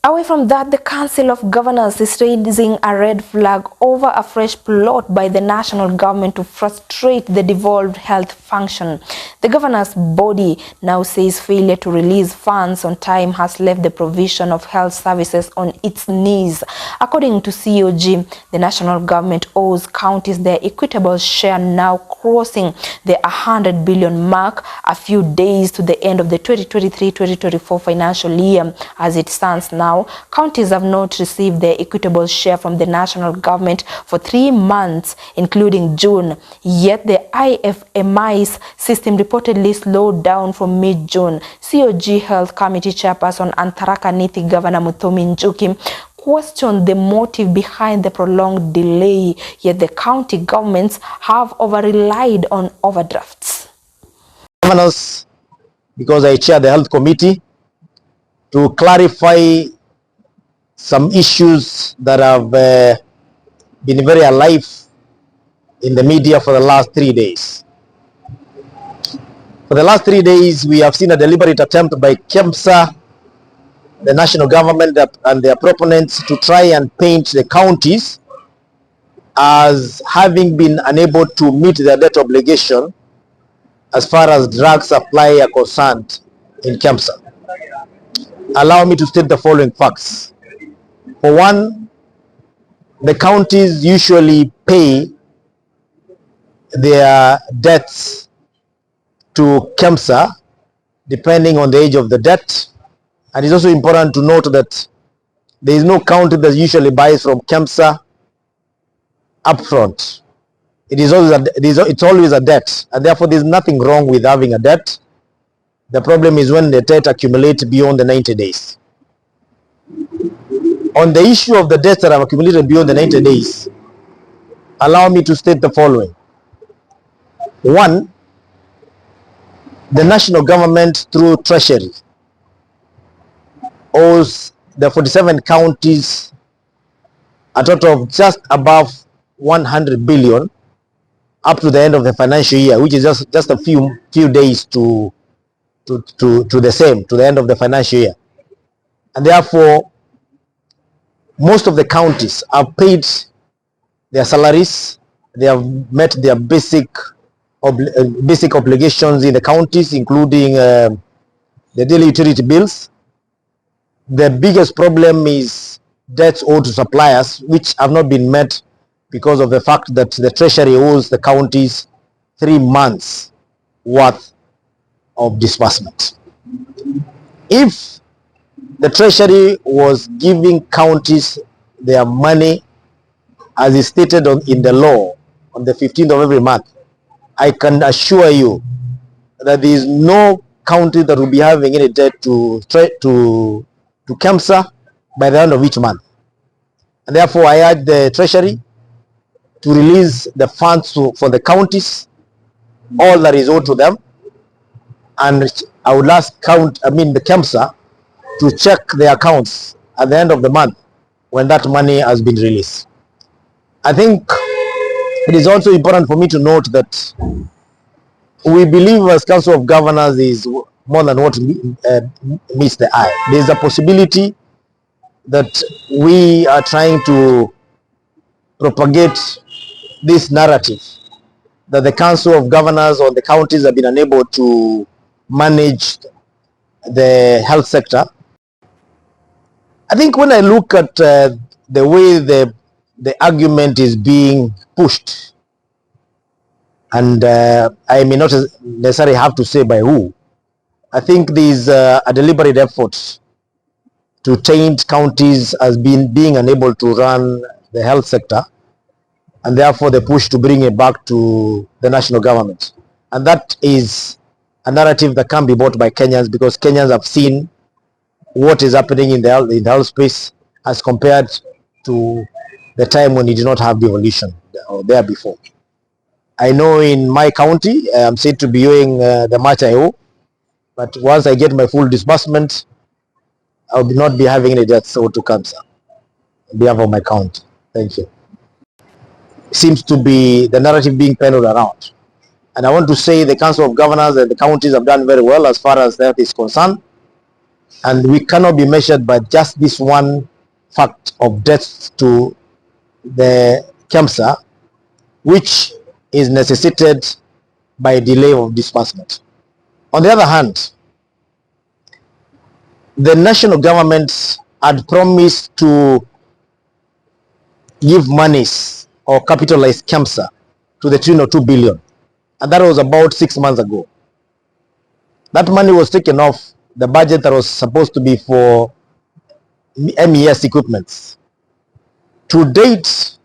Away from that, the Council of Governors is raising a red flag over a fresh plot by the national government to frustrate the devolved health function. The governors' body now says failure to release funds on time has left the provision of health services on its knees. According to CoG, the national government owes counties their equitable share, now crossing the 100 billion mark a few days to the end of the 2023-2024 financial year. As it stands now, counties have not received their equitable share from the national government for 3 months, including June. Yet the IFMI's system reportedly slowed down from mid-June. CoG Health Committee Chairperson and Tharaka Nithi Governor Muthomi Njuki questioned the motive behind the prolonged delay, yet the county governments have over-relied on overdrafts. Governors, because I chair the health committee, to clarify some issues that have been very alive in the media for the last 3 days. For the last 3 days, we have seen a deliberate attempt by KEMSA, the national government and their proponents, to try and paint the counties as having been unable to meet their debt obligation as far as drug supply are concerned in KEMSA. Allow me to state the following facts. For one, the counties usually pay their debts to KEMSA depending on the age of the debt. And it's also important to note that there is no county that usually buys from KEMSA upfront. It's always a debt, and therefore there's nothing wrong with having a debt. The problem is when the debt accumulates beyond the 90 days. On the issue of the debts that have accumulated beyond the 90 days, allow me to state the following. One, the national government through Treasury owes the 47 counties a total of just above 100 billion up to the end of the financial year, which is just a few days to the end of the financial year. And therefore, most of the counties have paid their salaries. They have met their basic obligations in the counties, including the daily utility bills. The biggest problem is debts owed to suppliers, which have not been met because of the fact that the Treasury owes the counties 3 months worth of disbursement. If the Treasury was giving counties their money as is stated in the law on the 15th of every month, I can assure you that there is no county that will be having any debt to KEMSA by the end of each month. And therefore, I urge the Treasury to release the funds for the counties, all that is owed to them. And I would ask the KEMSA to check their accounts at the end of the month when that money has been released. I think it is also important for me to note that we believe as Council of Governors is more than what meets the eye. There is a possibility that we are trying to propagate this narrative that the Council of Governors or the counties have been unable to manage the health sector. I think when I look at the way the argument is being pushed, and I may not necessarily have to say by who, I think there is a deliberate effort to taint counties as being unable to run the health sector, and therefore the push to bring it back to the national government. And that is a narrative that can be bought by Kenyans, because Kenyans have seen what is happening in the health space as compared to the time when you did not have devolution or there before. I know in my county, I'm said to be owing the much I owe, but once I get my full disbursement, I will not be having any debts owed to KEMSA on behalf of my county. Thank you. Seems to be the narrative being peddled around. And I want to say the Council of Governors and the counties have done very well as far as that is concerned. And we cannot be measured by just this one fact of death to the cancer, which is necessitated by delay of disbursement. On the other hand, the national government had promised to give monies or capitalize cancer to the tune of 2 billion. And that was about 6 months ago. That money was taken off the budget that was supposed to be for MES equipments. To date,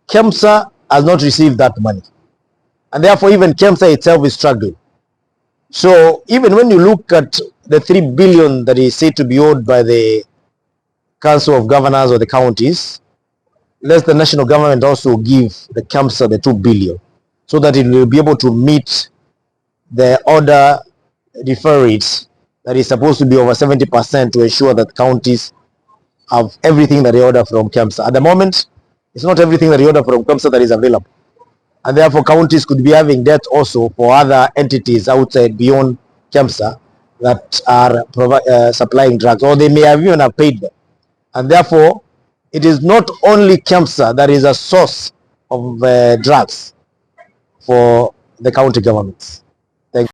KEMSA has not received that money. And therefore, even KEMSA itself is struggling. So even when you look at the 3 billion that is said to be owed by the Council of Governors or the counties, let the national government also give the KEMSA the 2 billion so that it will be able to meet the order defer rates that is supposed to be over 70% to ensure that counties have everything that they order from KEMSA. At the moment, it's not everything that they order from KEMSA that is available. And therefore, counties could be having debt also for other entities outside beyond KEMSA that are supplying drugs, or they may have even have paid them. And therefore, it is not only KEMSA that is a source of drugs for the county governments.